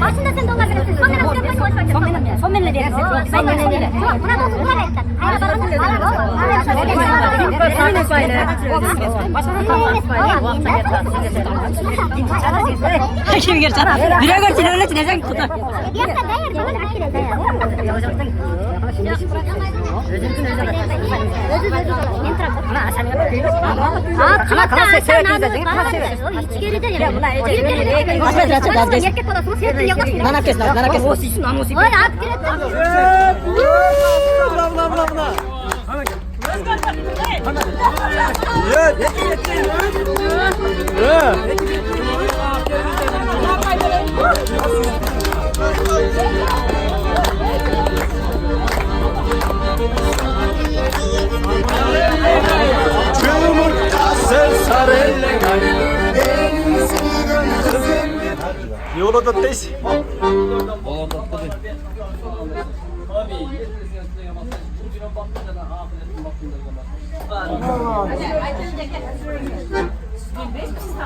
Aslında sen dolar verirsin. Son benimle diyelim. Son benimle diyelim. Buna da dolar ettin. Şimdi gel sana. Bir ay geçti öyle çinecek kutu. Yola da tez.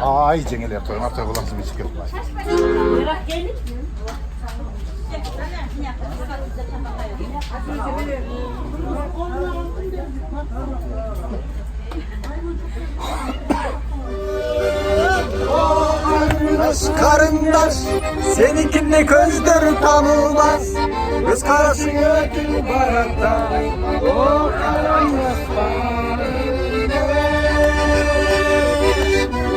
Ay cengel yapıyorum artık olansın bir çıkıyor. Karındaş seninkinde gözleri tanımaz. Kız karası götür barata. O karanlık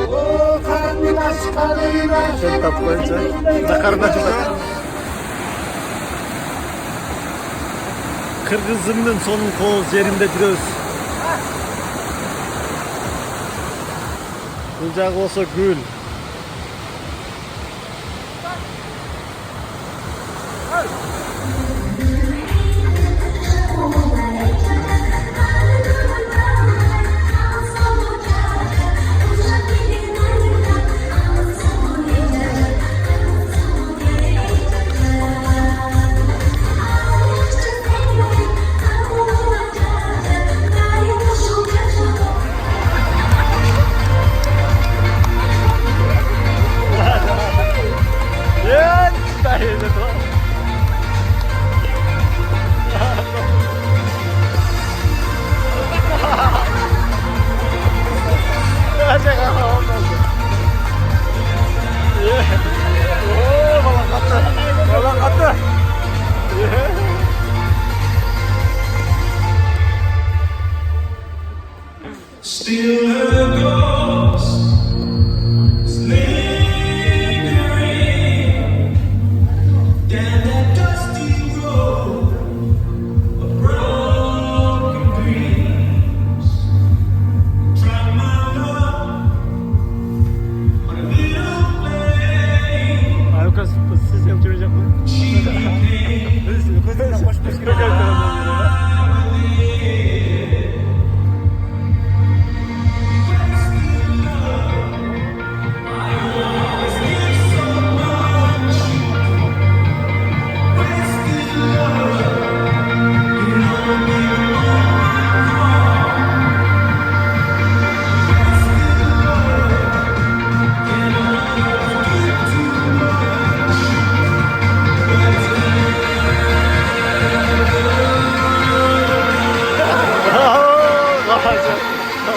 o karındaş karındaş. Çok tatlı önce. Ne karındaş var? Kırgızımın sonun koz yerinde duruyoruz. Kucak olsa gül. Still a ghost is lingering down that dusty road of broken dreams. Try my luck on a little flame. Lucas, siz yapacak mı?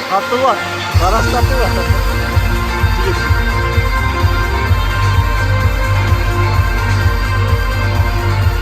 Tatlı var. Garas tatlı var.